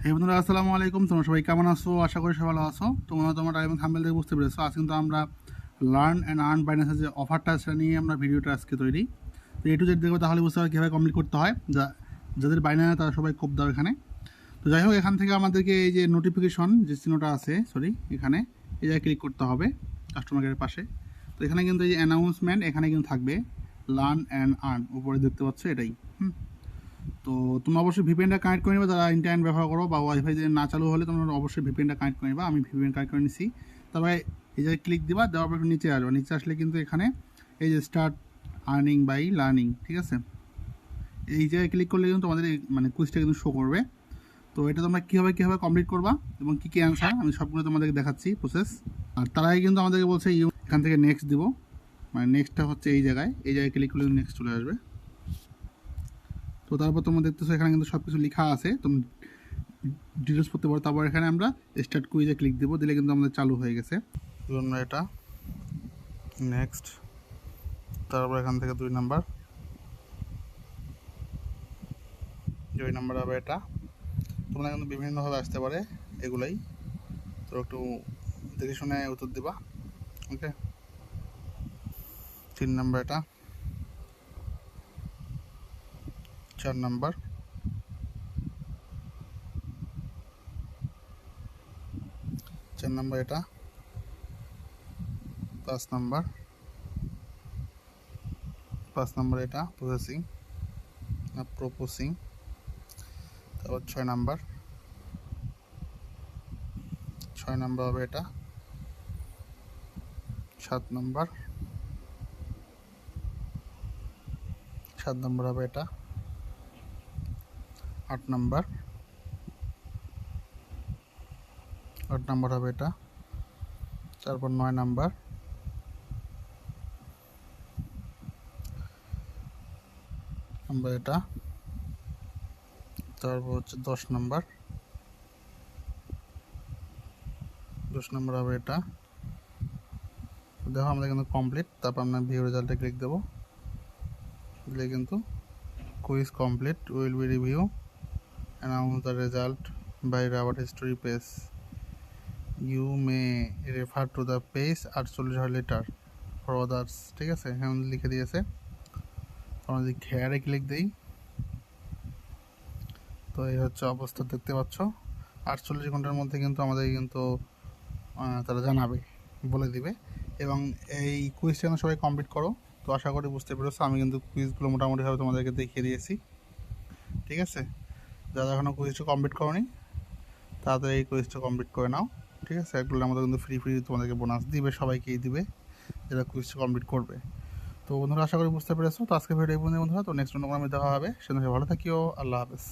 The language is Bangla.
হে বন্ধুরা, আসসালামু আলাইকুম। তোমরা সবাই কেমন আছো? আশা করি সবাই ভালো আছো। তোমরা তোমার টাইম থাম্বনেল থেকে বুঝতে পেরেছো, আজ কিন্তু আমরা লার্ন অ্যান্ড আর্ন বাইন্যান্সের যে অফারটা সেটা নিয়ে আমরা ভিডিওটা আজকে তৈরি। তো এটু যদি দেখো তাহলে বুঝতে পারো কীভাবে কমপ্লিট করতে হয়। যাদের বাইন্যান্স তারা সবাই খুব দাও এখানে। তো যাই হোক, এখান থেকে আমাদেরকে এই যে নোটিফিকেশন যে চিহ্নটা আছে, এখানে এই জায়গায় ক্লিক করতে হবে কাস্টমার কেয়ারের পাশে। তো এখানে কিন্তু এই যে অ্যানাউন্সমেন্ট এখানে কিন্তু থাকবে লার্ন অ্যান্ড আর্ন, উপরে দেখতে পাচ্ছ এটাই। তো তোমরা অবশ্যই ভিপিএনটা কানেক্ট করে নেবে, যারা ইন্টারনেট ব্যবহার করো বা ওয়াইফাই যদি না চালু হলে তোমরা অবশ্যই ভিপিএনটা কানেক্ট করে নেবা। আমি ভিপিএন কানেক্ট করে নিচ্ছি। তবে এই জায়গায় ক্লিক দিবা, দেওয়ার পর নিচে আসবে। নিচে আসলে কিন্তু এখানে এই যে স্টার্ট আর্নিং বাই লার্নিং, ঠিক আছে, এই জায়গায় ক্লিক করলে কিন্তু তোমাদের মানে কুইজটা কিন্তু শো করবে। তো এটা তোমরা কীভাবে কমপ্লিট করবা এবং কী কী অ্যান্সার আমি সবগুলো তোমাদেরকে দেখাচ্ছি প্রসেস। আর তারাই কিন্তু আমাদেরকে বলছে এখান থেকে নেক্সট দিব, মানে নেক্সটটা হচ্ছে এই জায়গায় ক্লিক করলে নেক্সট চলে আসবে। তো তারপর তোমরা দেখতেছো এখানে কিন্তু সব কিছু লেখা আছে, তুমি ডিটেলস করতে পারো। তারপর এখানে আমরা স্টার্ট কুইজে ক্লিক দেবো, দিলে কিন্তু আমাদের চালু হয়ে গেছে। জন্য এটা নেক্সট, তারপর এখান থেকে 2 নাম্বার হবে এটা। তোমরা কিন্তু বিভিন্নভাবে আসতে পারে এগুলাই, তো একটু দেখে শুনে উত্তর দিবা। ওকে, 3 নাম্বার এটা, 4 নাম্বার, 4 নাম্বার এটা, 5 নাম্বার, 5 নাম্বার এটা প্রসেসিং না প্রপোসিং। তারপর 6 নাম্বার, 6 নাম্বার হবে এটা, 7 নাম্বার, 7 নাম্বার হবে এটা, 8 নাম্বার, 8 নাম্বার হবে এটা। তারপর 9 নাম্বার, এটা। তারপর হচ্ছে 10 নাম্বার, 10 নাম্বার হবে এটা। দেখো আমাদের কিন্তু কমপ্লিট। তারপর আমরা ভিউ রেজাল্টে ক্লিক দেবো, দিলে কিন্তু quiz complete, will be review announce the result by rubber history page, you may refer to the page 48 later for others. ঠিক আছে, এখানে লিখে দিয়েছে। আমরা যদি খেয়ারে ক্লিক দিই, তো এই হচ্ছে অবস্থা, দেখতে পাচ্ছ 48 ঘন্টার মধ্যে কিন্তু আমাদের কিন্তু তারা জানাবে, বলে দিবে। এবং এই কুইজটা সবাই কমপ্লিট করো। তো আশা করি বুঝতে পেরেছো, আমি কিন্তু কুইজগুলো মোটামুটিভাবে তোমাদেরকে দেখিয়ে দিয়েছি। ঠিক আছে, যারা এখনও কুইজটা কমপ্লিট করোনি তাড়াতাড়ি এই কুইজটা কমপ্লিট করে নাও। ঠিক আছে, এগুলো আমাদের কিন্তু ফ্রি তোমাদেরকে বোনাস দিবে, সবাইকেই দিবে যারা কুইজটা কমপ্লিট করবে। তো বন্ধুরা, আশা করি বুঝতে পেরেছো। তো আজকে ভিডিও এই পর্যন্ত বন্ধুরা, তো নেক্সট অন্য কোনো দেখা হবে। সেজন্য ভালো থাকিও। আল্লাহ হাফেজ।